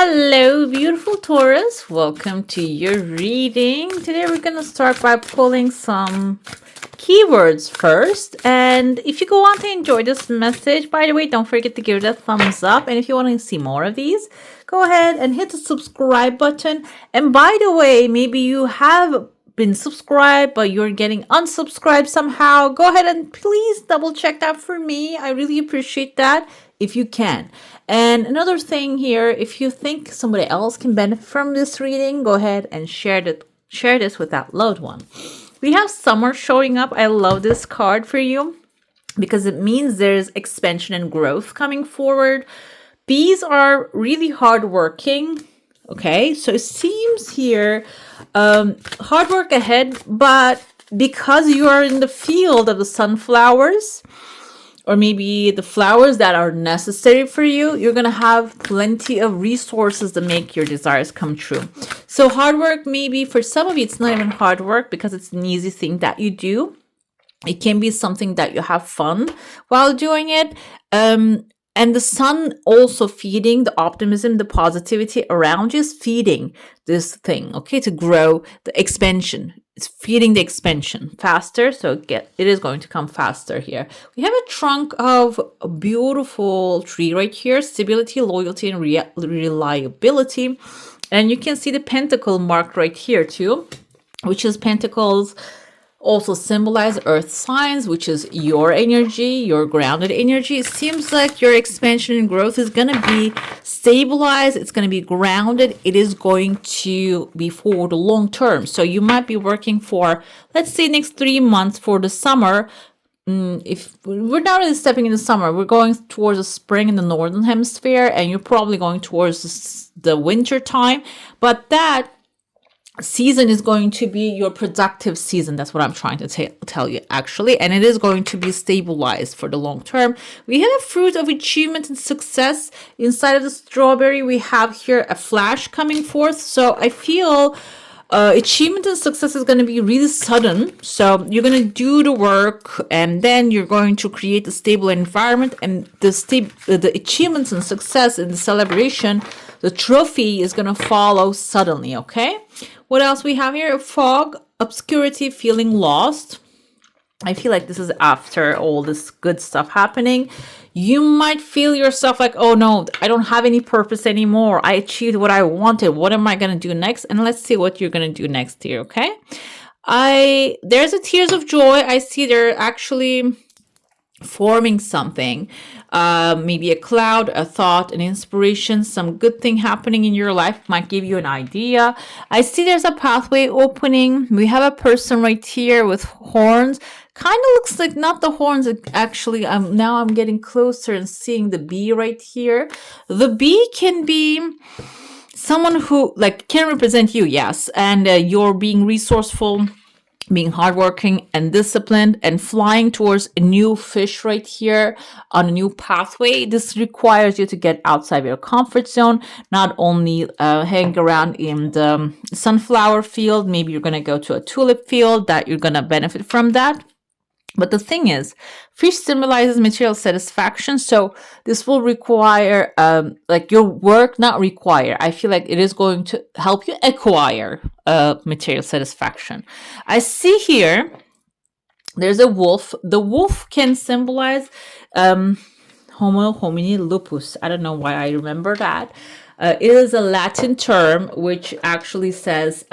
Hello, beautiful Taurus. Welcome to your reading. Today we're going to start by pulling some keywords first. And if you go on to enjoy this message, by the way, don't forget to give it a thumbs up. And if you want to see more of these, go ahead and hit the subscribe button. And by the way, maybe you have been subscribed but you're getting unsubscribed somehow. Go ahead and please double check that for me. I really appreciate that if you can. And another thing here, if you think somebody else can benefit from this reading, go ahead and share this with that loved one. We have summer showing up. I love this card for you because it means there's expansion and growth coming forward. Bees are really hardworking. Okay, so it seems here hard work ahead, but because you are in the field of the sunflowers, or maybe the flowers that are necessary for you, you're going to have plenty of resources to make your desires come true. So hard work, maybe for some of you, it's not even hard work because it's an easy thing that you do. It can be something that you have fun while doing it. And the sun also feeding the optimism, the positivity around you is feeding this thing, okay, to grow the expansion. It's feeding the expansion faster, so it is going to come faster here. We have a trunk of a beautiful tree right here, stability, loyalty, and reliability. And you can see the pentacle marked right here too, which is pentacles also symbolize earth signs, which is your energy, your grounded energy. It seems like your expansion and growth is going to be stabilized. It's going to be grounded. It is going to be for the long term. So you might be working for, let's say, next 3 months for the summer. If we're not really stepping in the summer, we're going towards the spring in the northern hemisphere, and you're probably going towards the winter time. But that season is going to be your productive season. That's what I'm trying to tell you, actually. And it is going to be stabilized for the long term. We have a fruit of achievement and success. Inside of the strawberry, we have here a flash coming forth. So I feel achievement and success is going to be really sudden. So you're going to do the work, and then you're going to create a stable environment, and the achievements and success and the celebration, the trophy is going to follow suddenly, okay? What else we have here? Fog, obscurity, feeling lost. I feel like this is after all this good stuff happening. You might feel yourself like, oh no, I don't have any purpose anymore. I achieved what I wanted. What am I going to do next? And let's see what you're going to do next here, okay? There's a tears of joy. I see they're actually forming something, maybe a cloud, a thought, an inspiration, some good thing happening in your life might give you an idea. I see there's a pathway opening. We have a person right here with horns. Kind of looks like not the horns, actually. Now I'm getting closer and seeing the bee right here. The bee can be someone who can represent you, yes, and you're being resourceful, being hardworking and disciplined, and flying towards a new fish right here on a new pathway. This requires you to get outside your comfort zone, not only hang around in the sunflower field. Maybe you're going to go to a tulip field that you're going to benefit from that. But the thing is, fish symbolizes material satisfaction. So this will require, your work, not require. I feel like it is going to help you acquire material satisfaction. I see here, there's a wolf. The wolf can symbolize Homo homini lupus. I don't know why I remember that. It is a Latin term which actually says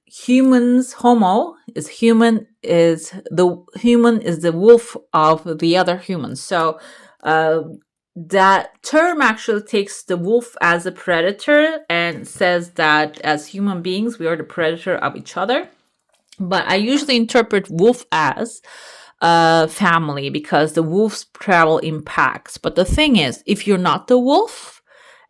humans, homo is human, is the wolf of the other humans. So that term actually takes the wolf as a predator and says that as human beings, we are the predator of each other. But I usually interpret wolf as family because the wolves travel in packs. But the thing is, if you're not the wolf,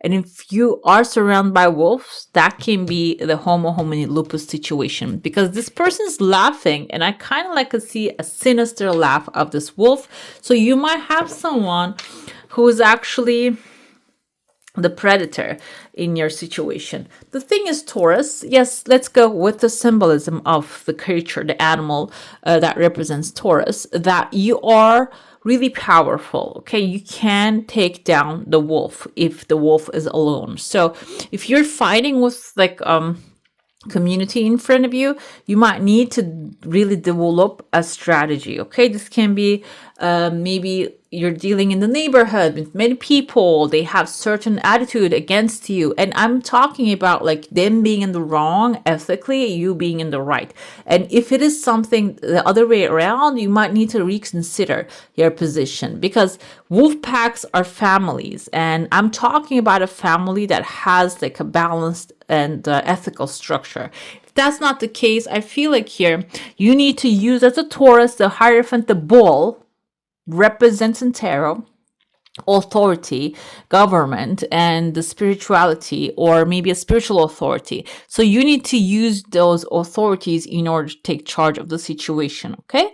and if you are surrounded by wolves, that can be the Homo homini lupus situation, because this person is laughing, and I kind of to see a sinister laugh of this wolf. So you might have someone who is actually the predator in your situation. The thing is, Taurus, yes, let's go with the symbolism of the creature, the animal that represents Taurus, that you are really powerful. Okay, you can take down the wolf if the wolf is alone. So if you're fighting with like community in front of you, you might need to really develop a strategy. Okay, this can be maybe you're dealing in the neighborhood with many people, they have certain attitude against you, and I'm talking about like them being in the wrong ethically, you being in the right. And if it is something the other way around, you might need to reconsider your position, because wolf packs are families, and I'm talking about a family that has like a balanced and ethical structure. If that's not the case, I feel like here you need to use as a Taurus, the Hierophant, the bull represents in tarot authority, government, and the spirituality, or maybe a spiritual authority. So you need to use those authorities in order to take charge of the situation. Okay.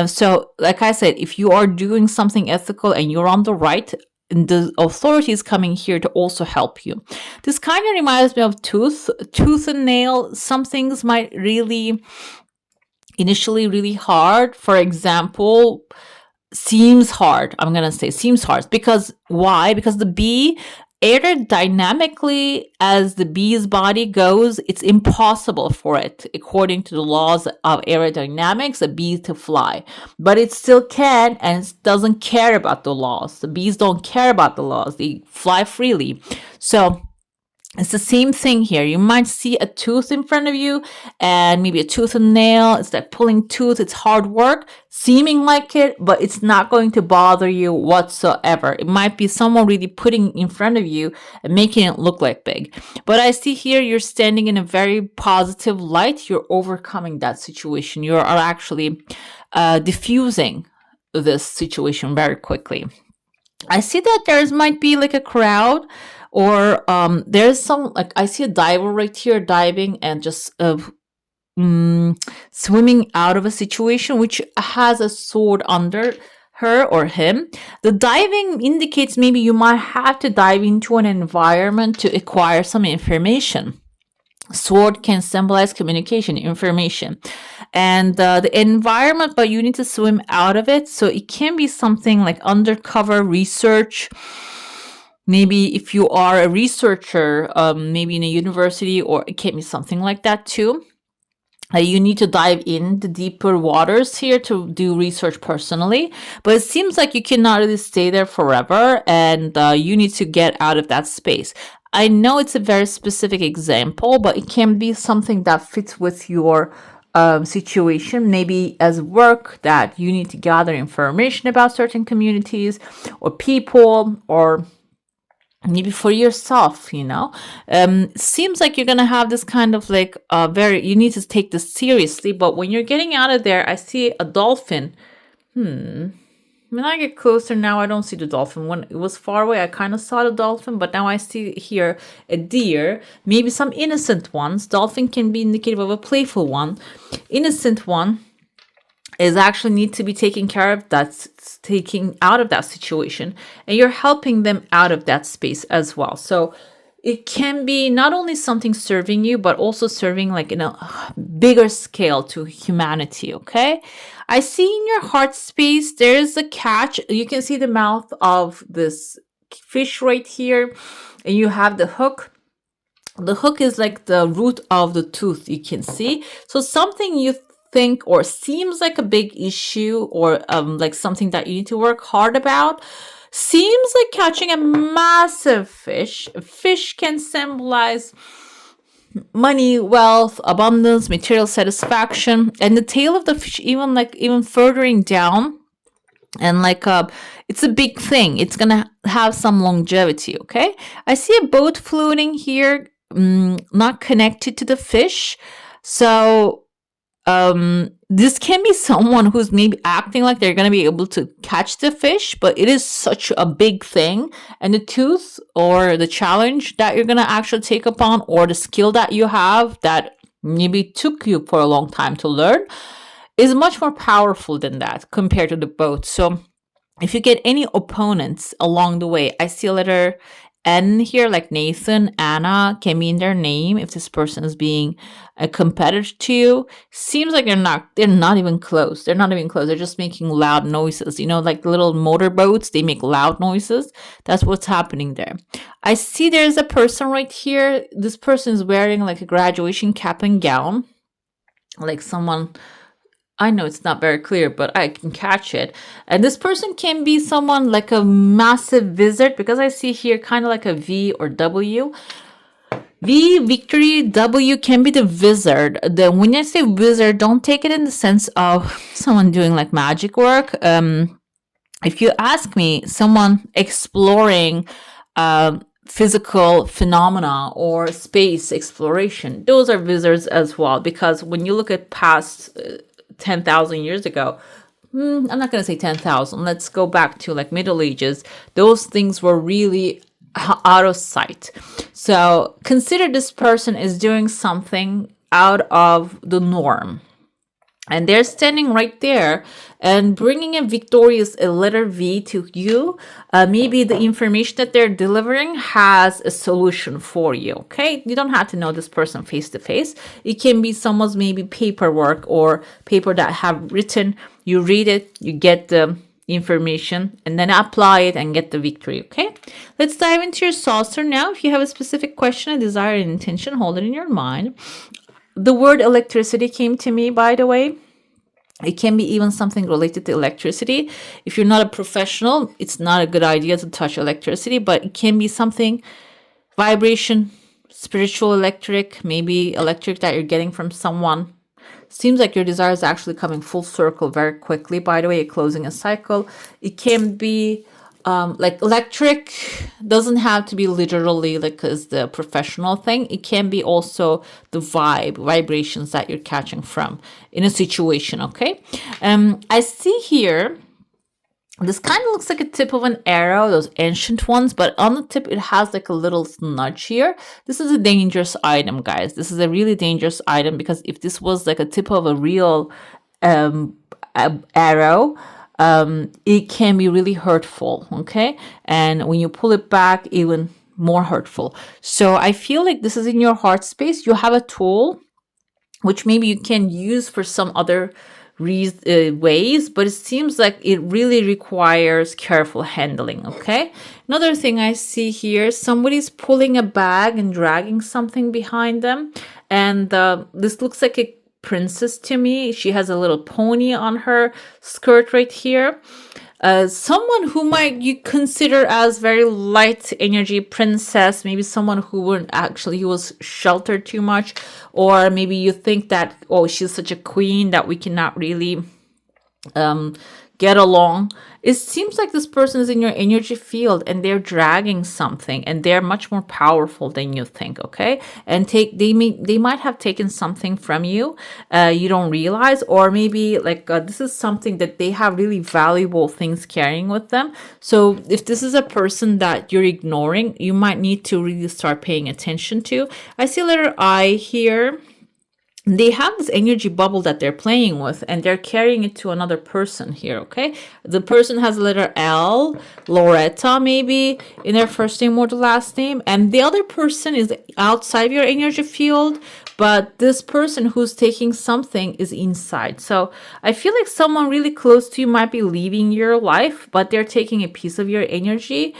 So like I said, if you are doing something ethical and you're on the right, the authority is coming here to also help you. This kind of reminds me of tooth and nail. Some things might really initially really hard. For example, seems hard. I'm going to say seems hard because why? Because the bee aerodynamically, as the bee's body goes, it's impossible for it, according to the laws of aerodynamics, a bee to fly. But it still can, and it doesn't care about the laws. The bees don't care about the laws. They fly freely. So it's the same thing here. You might see a tooth in front of you and maybe a tooth and nail. It's like pulling tooth. It's hard work, seeming like it, but it's not going to bother you whatsoever. It might be someone really putting in front of you and making it look like big. But I see here you're standing in a very positive light. You're overcoming that situation. You are actually diffusing this situation very quickly. I see that there might be like a crowd, or there's some, like I see a diver right here diving and just swimming out of a situation which has a sword under her or him. The diving indicates maybe you might have to dive into an environment to acquire some information. Sword can symbolize communication, information, and the environment, but you need to swim out of it. So it can be something like undercover research. Maybe if you are a researcher, maybe in a university, or it can be something like that too. You need to dive in the deeper waters here to do research personally, but it seems like you cannot really stay there forever, and you need to get out of that space. I know it's a very specific example, but it can be something that fits with your situation, maybe as work, that you need to gather information about certain communities or people, or maybe for yourself, seems like you're gonna have this kind of like you need to take this seriously. But when you're getting out of there, I see a dolphin. When I get closer now, I don't see the dolphin. When it was far away, I kind of saw the dolphin, but now I see here a deer, maybe some innocent ones. Dolphin can be indicative of a playful one. Innocent one is actually need to be taken care of, that's taking out of that situation, and you're helping them out of that space as well. So it can be not only something serving you, but also serving like in a bigger scale to humanity. Okay, I see in your heart space there's a catch. You can see the mouth of this fish right here, and you have the hook. The hook is like the root of the tooth, you can see. So something you think or seems like a big issue, or like something that you need to work hard about, seems like catching a massive fish. A fish can symbolize money, wealth, abundance, material satisfaction, and the tail of the fish even furthering down, and like it's a big thing. It's gonna have some longevity. Okay, I see a boat floating here, not connected to the fish. So this can be someone who's maybe acting like they're going to be able to catch the fish, but it is such a big thing. And the tooth, or the challenge that you're going to actually take upon, or the skill that you have that maybe took you for a long time to learn, is much more powerful than that compared to the boat. So if you get any opponents along the way, I see a letter N here, like Nathan, Anna, can be in their name if this person is being a competitor to you. Seems like they're not even close. They're not even close. They're just making loud noises. You know, like little motorboats, they make loud noises. That's what's happening there. I see there's a person right here. This person is wearing like a graduation cap and gown. Like someone, I know it's not very clear, but I can catch it. And this person can be someone like a massive wizard, because I see here kind of like a V or W. V, victory, W can be the wizard. When I say wizard, don't take it in the sense of someone doing like magic work. If you ask me, someone exploring physical phenomena or space exploration, those are wizards as well. Because when you look at past 10,000 years ago, I'm not going to say 10,000, let's go back to like Middle Ages, those things were really out of sight. So consider this person is doing something out of the norm. And they're standing right there and bringing a victorious a letter V to you. Maybe the information that they're delivering has a solution for you. Okay, you don't have to know this person face to face. It can be someone's maybe paperwork or paper that have written. You read it, you get the information, and then apply it and get the victory. Okay, let's dive into your saucer now. If you have a specific question, a desire, an intention, hold it in your mind. The word electricity came to me, by the way. It can be even something related to electricity. If you're not a professional, it's not a good idea to touch electricity, but it can be something, vibration, spiritual electric, maybe electric that you're getting from someone. Seems like your desire is actually coming full circle very quickly. By the way, you're closing a cycle. It can be like electric, doesn't have to be literally like as the professional thing. It can be also the vibrations that you're catching from in a situation. Okay, I see here this kind of looks like a tip of an arrow, those ancient ones, but on the tip it has like a little nudge here. This is a dangerous item, guys. This is a really dangerous item, because if this was like a tip of a real arrow, it can be really hurtful. Okay, and when you pull it back, even more hurtful. So I feel like this is in your heart space. You have a tool which maybe you can use for some other ways, but it seems like it really requires careful handling. Okay, another thing I see here, somebody's pulling a bag and dragging something behind them, and this looks like a princess to me. She has a little pony on her skirt right here. Someone who might you consider as very light energy princess, maybe someone who wouldn't actually, he was sheltered too much, or maybe you think that, oh, she's such a queen that we cannot really get along. It seems like this person is in your energy field and they're dragging something, and they're much more powerful than you think. Okay, and they might have taken something from you, you don't realize, or maybe like this is something that they have really valuable things carrying with them. So if this is a person that you're ignoring, you might need to really start paying attention to. I see letter I here. They have this energy bubble that they're playing with, and they're carrying it to another person here. Okay, the person has a letter L, Loretta maybe in their first name or the last name, and the other person is outside your energy field, but this person who's taking something is inside. So I feel like someone really close to you might be leaving your life, but they're taking a piece of your energy.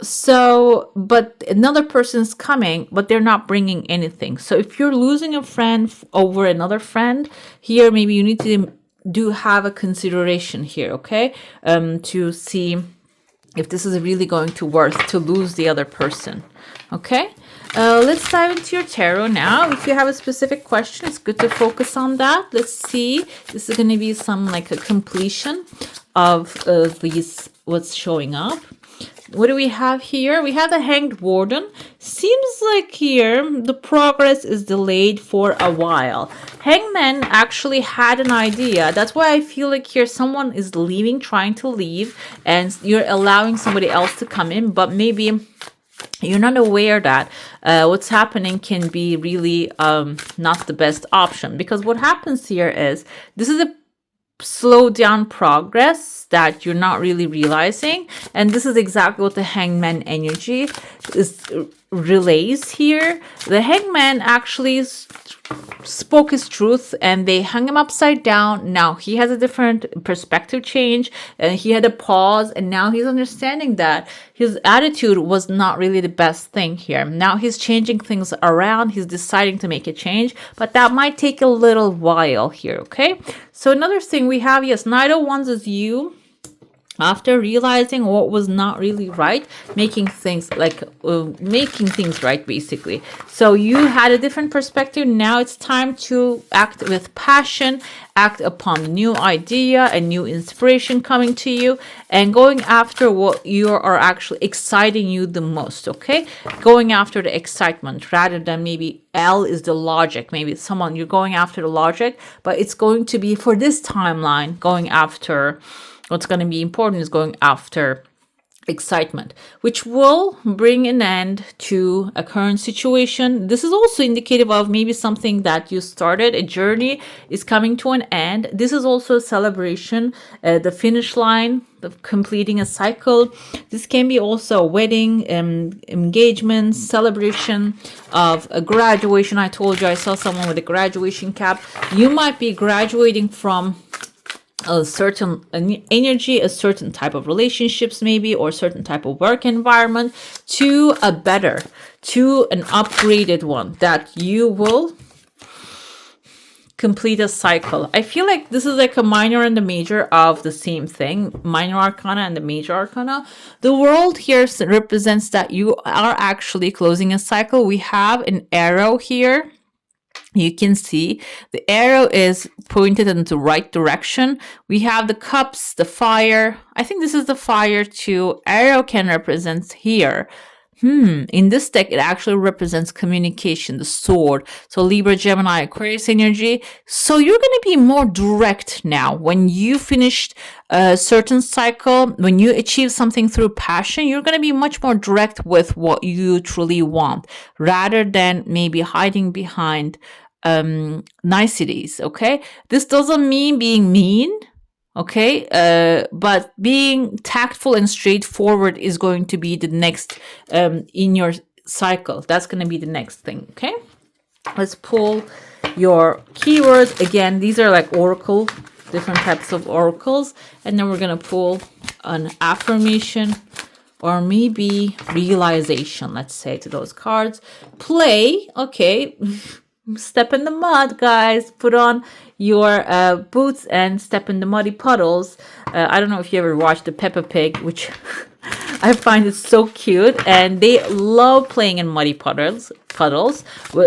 So, but another person's coming, but they're not bringing anything. So if you're losing a friend over another friend here, maybe you need to have a consideration here. Okay, to see if this is really going to worth to lose the other person. Okay, let's dive into your tarot now. If you have a specific question, it's good to focus on that. Let's see. This is going to be some like a completion of these, what's showing up. What do we have here? We have the Hanged Warden. Seems like here the progress is delayed for a while. Hangman actually had an idea. That's why I feel like here someone is leaving, trying to leave, and you're allowing somebody else to come in, but maybe you're not aware that what's happening can be really not the best option. Because what happens here is, this is a slow down progress that you're not really realizing. And this is exactly what the hangman energy is relays here. The hangman actually spoke his truth and they hung him upside down. Now he has a different perspective change and he had a pause, and now he's understanding that his attitude was not really the best thing here. Now he's changing things around, he's deciding to make a change, but that might take a little while here. Okay, so another thing we have, yes, Knight of Wands is you after realizing what was not really right, making things right, basically. So you had a different perspective. Now it's time to act with passion, act upon a new idea, a new inspiration coming to you, and going after what you are actually exciting you the most. Okay, going after the excitement rather than maybe L is the logic. Maybe someone you're going after the logic, but it's going to be for this timeline going after. What's going to be important is going after excitement, which will bring an end to a current situation. This is also indicative of maybe something that you started, a journey is coming to an end. This is also a celebration, the finish line, the completing a cycle. This can be also a wedding, engagement, celebration of a graduation. I told you I saw someone with a graduation cap. You might be graduating from a certain energy, a certain type of relationships maybe, or certain type of work environment to a better, to an upgraded one that you will complete a cycle. I feel like this is like a minor and the major of the same thing, minor arcana and the major arcana. The world here represents that you are actually closing a cycle. We have an arrow here. You can see the arrow is pointed in the right direction. We have the cups, the fire. I think this is the fire too. Arrow can represent here. In this deck, it actually represents communication, the sword. So Libra, Gemini, Aquarius energy. So you're going to be more direct now. When you finished a certain cycle, when you achieve something through passion, you're going to be much more direct with what you truly want, rather than maybe hiding behind niceties. Okay, this doesn't mean being mean. Okay, but being tactful and straightforward is going to be the next in your cycle. That's going to be the next thing. Okay, let's pull your keywords again. These are like oracle, different types of oracles, and then we're going to pull an affirmation or maybe realization, let's say, to those cards. Play. Okay. Step in the mud, guys. Put on your boots and step in the muddy puddles. I don't know if you ever watched the Peppa Pig, which I find it so cute, and they love playing in muddy puddles.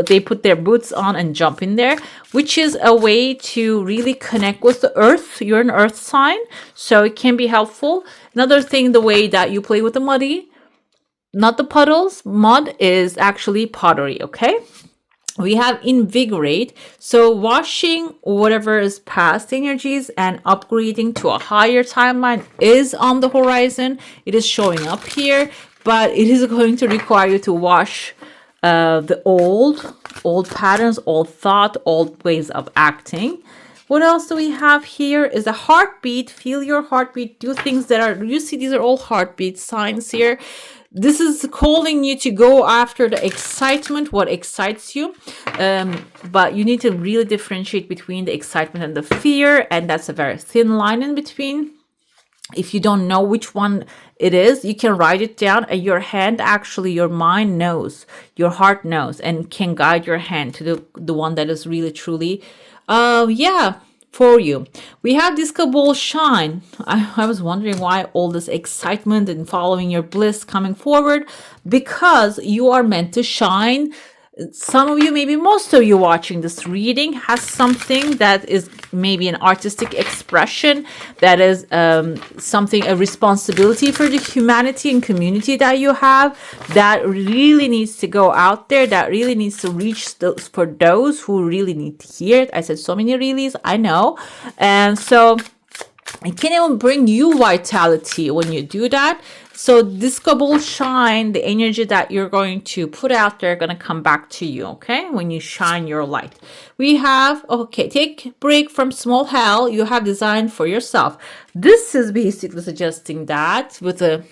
They put their boots on and jump in there, which is a way to really connect with the earth. You're an earth sign, so it can be helpful. Another thing, the way that you play with the muddy, not the puddles, mud is actually pottery. Okay. We have invigorate, so washing whatever is past energies and upgrading to a higher timeline is on the horizon. It is showing up here, but it is going to require you to wash the old patterns, old thought, old ways of acting. What else do we have here is a heartbeat. Feel your heartbeat. Do things that are, you see, these are all heartbeat signs here. This is calling you to go after the excitement, what excites you. But you need to really differentiate between the excitement and the fear. And that's a very thin line in between. If you don't know which one it is, you can write it down. And your hand, actually, your mind knows, your heart knows, and can guide your hand to the one that is really, truly, for you. We have Disco Ball Shine. I was wondering why all this excitement and following your bliss coming forward, because you are meant to shine. Some of you, maybe most of you watching this reading, has something that is maybe an artistic expression, that is something, a responsibility for the humanity and community that you have, that really needs to go out there, that really needs to reach for those who really need to hear it. I said so many reallys, I know. And so it can even bring you vitality when you do that. So this will shine, the energy that you're going to put out there going to come back to you, okay? When you shine your light. We have, okay, take break from small hell you have designed for yourself. This is basically suggesting that with a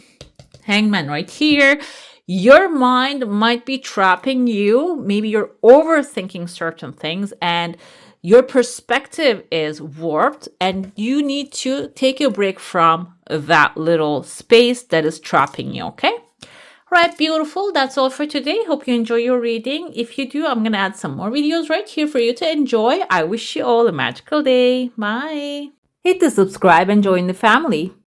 hangman right here, your mind might be trapping you. Maybe you're overthinking certain things and your perspective is warped and you need to take a break from that little space that is trapping you, okay? All right, beautiful. That's all for today. Hope you enjoy your reading. If you do, I'm going to add some more videos right here for you to enjoy. I wish you all a magical day. Bye. Hit the subscribe and join the family.